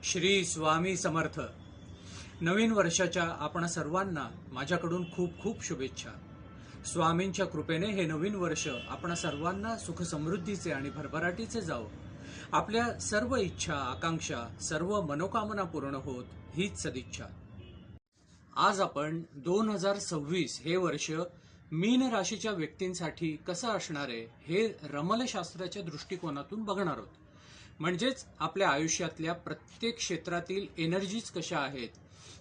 श्री स्वामी समर्थ. नवीन वर्षाच्या आपण सर्वांना माझ्याकडून खूप खूप शुभेच्छा. स्वामींच्या कृपेने हे नवीन वर्ष आपण सर्वांना सुख समृद्धीचे आणि भरभराटीचे जावो. आपल्या सर्व इच्छा आकांक्षा सर्व मनोकामना पूर्ण होत हीच सदिच्छा. आज आपण 2026 हे वर्ष मीन राशीच्या व्यक्तींसाठी कसं असणार आहे हे रमलशास्त्राच्या दृष्टिकोनातून बघणार आहोत. म्हणजेच आपल्या आयुष्यातल्या प्रत्येक क्षेत्रातील एनर्जीज कशा आहेत,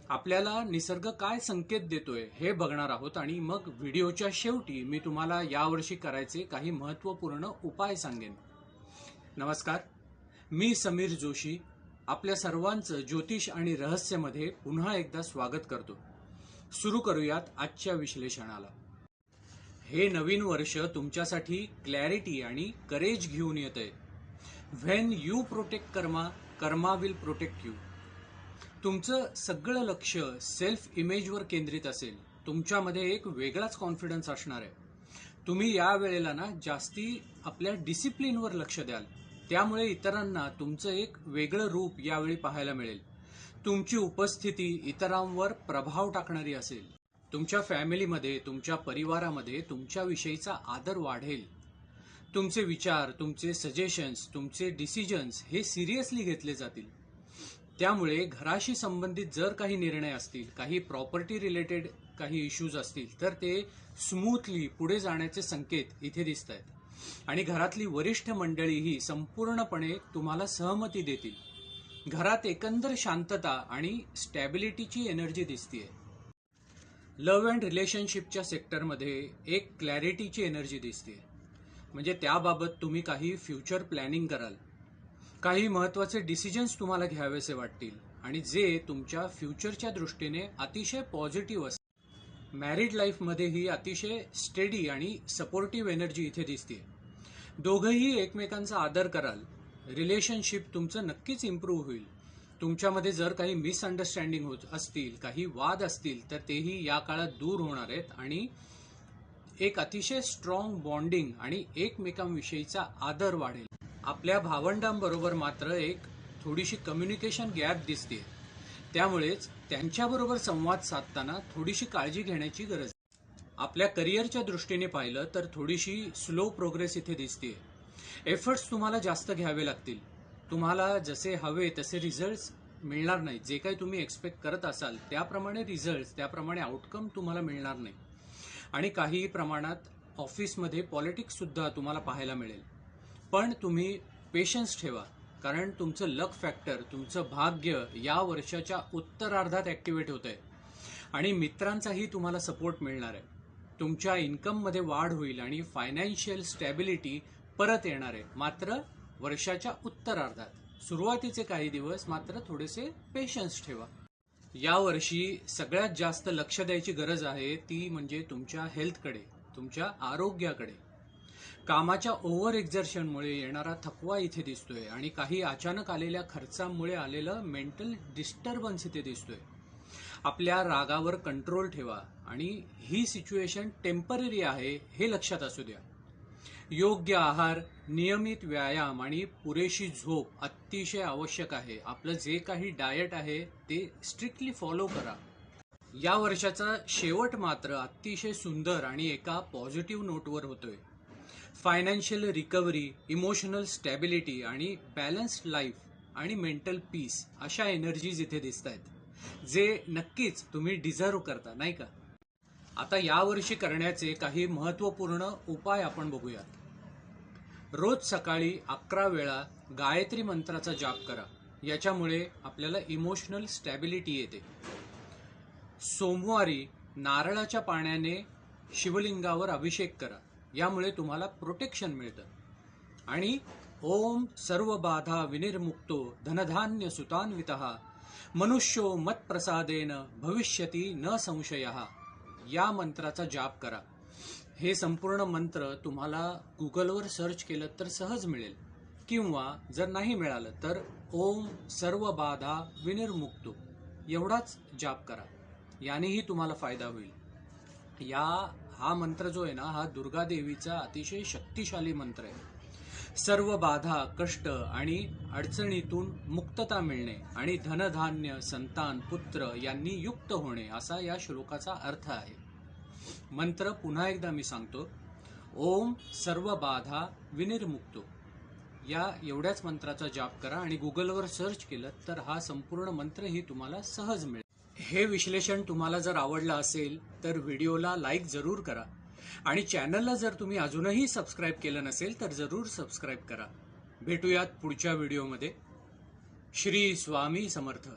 आपल्याला निसर्ग काय संकेत देतोय हे बघणार आहोत. आणि मग व्हिडिओच्या शेवटी मी तुम्हाला यावर्षी करायचे काही महत्त्वपूर्ण उपाय सांगेन. नमस्कार, मी समीर जोशी आपल्या सर्वांचं ज्योतिष आणि रहस्यमध्ये पुन्हा एकदा स्वागत करतो. सुरू करूयात आजच्या विश्लेषणाला. हे नवीन वर्ष तुमच्यासाठी क्लॅरिटी आणि करेज घेऊन येतंय. When you protect Karma, Karma will protect you. तुमचं सगळं लक्ष सेल्फ इमेजवर केंद्रित असेल. तुमच्यामध्ये एक वेगळाच कॉन्फिडन्स असणार आहे. तुम्ही या वेळेला जास्ती आपल्या डिसिप्लिनवर लक्ष द्याल. त्यामुळे इतरांना तुमचं एक वेगळं रूप यावेळी पाहायला मिळेल. तुमची उपस्थिती इतरांवर प्रभाव टाकणारी असेल. तुमच्या फॅमिलीमध्ये, तुमच्या परिवारामध्ये तुमच्याविषयीचा आदर वाढेल. तुमचे विचार, तुमचे सजेशन्स, तुमचे डिसिजन्स हे सिरियसली घेतले जातील. त्यामुळे घराशी संबंधित जर काही निर्णय असतील, काही प्रॉपर्टी रिलेटेड काही इश्यूज असतील, तर ते स्मूथली पुढे जाण्याचे संकेत इथे दिसत आहेत. आणि घरातली वरिष्ठ मंडळीही संपूर्णपणे तुम्हाला सहमती देतील. घरात एकंदर शांतता आणि स्टॅबिलिटीची एनर्जी दिसतीये. लव्ह अँड रिलेशनशिपच्या सेक्टरमध्ये एक क्लॅरिटीची एनर्जी दिसते. म्हणजे त्याबाबत तुम्ही काही फ्युचर प्लॅनिंग कराल. काही महत्त्वाचे डिसिजन्स तुम्हाला घ्यावेसे वाटतील आणि जे तुमच्या फ्युचरच्या दृष्टीने अतिशय पॉझिटिव्ह असतील. मॅरिड लाईफमध्येही अतिशय स्टेडी आणि सपोर्टिव्ह एनर्जी इथे दिसते. दोघंही एकमेकांचा आदर कराल. रिलेशनशिप तुमचं नक्कीच इम्प्रूव्ह होईल. तुमच्यामध्ये जर काही मिसअंडरस्टँडिंग होत असतील, काही वाद असतील, तर तेही या काळात दूर होणार आहेत आणि एक अतिशय स्ट्रॉंग बॉन्डिंग आणि एकमेकांविषयीचा आदर वाढेल. आपल्या भावंडांबरोबर मात्र एक थोडीशी कम्युनिकेशन गॅप दिसते. त्यामुळेच त्यांच्याबरोबर संवाद साधताना थोडीशी काळजी घेण्याची गरज आहे. आपल्या करिअरच्या दृष्टीने पाहिलं तर थोडीशी स्लो प्रोग्रेस इथे दिसते. एफर्ट्स तुम्हाला जास्त घ्यावे लागतील. तुम्हाला जसे हवे तसे रिझल्ट्स मिळणार नाहीत. जे काही तुम्ही एक्सपेक्ट करत असाल त्याप्रमाणे रिझल्ट्स, त्याप्रमाणे आउटकम तुम्हाला मिळणार नाही. आणि काही प्रमाणात ऑफिसमध्ये पॉलिटिक्स सुद्धा तुम्हाला पाहायला मिळेल. पण तुम्ही पेशन्स ठेवा, कारण तुमचं लक फॅक्टर, तुमचं भाग्य या वर्षाच्या उत्तरार्धात ऍक्टिव्हेट होत आहे. आणि मित्रांचाही तुम्हाला सपोर्ट मिळणार आहे. तुमच्या इन्कममध्ये वाढ होईल आणि फायनान्शियल स्टॅबिलिटी परत येणार आहे. मात्र वर्षाच्या उत्तरार्धात. सुरुवातीचे काही दिवस मात्र थोडेसे पेशन्स ठेवा. यावर्षी सगळ्यात जास्त लक्ष द्यायची गरज आहे ती म्हणजे तुमच्या हेल्थकडे, तुमच्या आरोग्याकडे. कामाच्या ओव्हर एक्झर्शनमुळे येणारा थकवा इथे दिसतोय आणि काही अचानक आलेल्या खर्चामुळे आलेलं मेंटल डिस्टर्बन्स इथे दिसतोय. आपल्या रागावर कंट्रोल ठेवा आणि ही सिच्युएशन टेम्पररी आहे हे लक्षात असू द्या. योग्य आहार, नियमित व्यायाम आणि पुरेशी झोप अतिशय आवश्यक आहे. आपलं जे काही डाएट आहे ते स्ट्रिक्टली फॉलो करा. या वर्षाचा शेवट मात्र अतिशय सुंदर आणि एका पॉझिटिव्ह नोटवर होतोय. फायनान्शियल रिकव्हरी, इमोशनल स्टॅबिलिटी आणि बॅलन्स्ड लाईफ आणि मेंटल पीस अशा एनर्जीज इथे दिसत आहेत, जे नक्कीच तुम्ही डिझर्व करता, नाही का? आता यावर्षी करण्याचे काही महत्त्वपूर्ण उपाय आपण बघूयात. रोज सकाळी 11 वेळा गायत्री मंत्राचा जाप करा. याच्यामुळे आपल्याला इमोशनल स्टॅबिलिटी येते. सोमवारी नारळाच्या पाण्याने शिवलिंगावर अभिषेक करा. यामुळे तुम्हाला प्रोटेक्शन मिळतं. आणि ओम सर्व बाधा विनिर्मुक्तो धनधान्य सुतान्वितः मनुष्यो मत्प्रसादेन भविष्यती न संशयः या मंत्राचा जाप करा. हे संपूर्ण मंत्र तुम्हाला गुगलवर सर्च केलं तर सहज मिळेल, किंवा जर नाही मिळालं तर ओम सर्व बाधा विनिर्मुक्तो एवढाच जाप करा. यानेही तुम्हाला फायदा होईल. हा मंत्र जो आहे ना, हा दुर्गा देवीचा अतिशय शक्तिशाली मंत्र आहे. सर्व बाधा, कष्ट आणि अडचणीतून मुक्तता मिळणे आणि धनधान्य, संतान, पुत्र यांनी युक्त होणे असा या श्लोकाचा अर्थ आहे. मंत्र पुन्हा एकदा मी सांगतो. ओम सर्व बाधा विनिर्मुक्तो. या एवढ्याच मंत्राचा जाप करा आणि गुगलवर सर्च केलं तर हा संपूर्ण मंत्रही तुम्हाला सहज मिळेल. हे विश्लेषण तुम्हाला जर आवडलं असेल तर व्हिडिओला लाईक जरूर करा आणि चॅनलला जर तुम्ही अजूनही सबस्क्राईब केलं नसेल तर जरूर सबस्क्राईब करा. भेटूयात पुढच्या व्हिडिओमध्ये. श्री स्वामी समर्थ.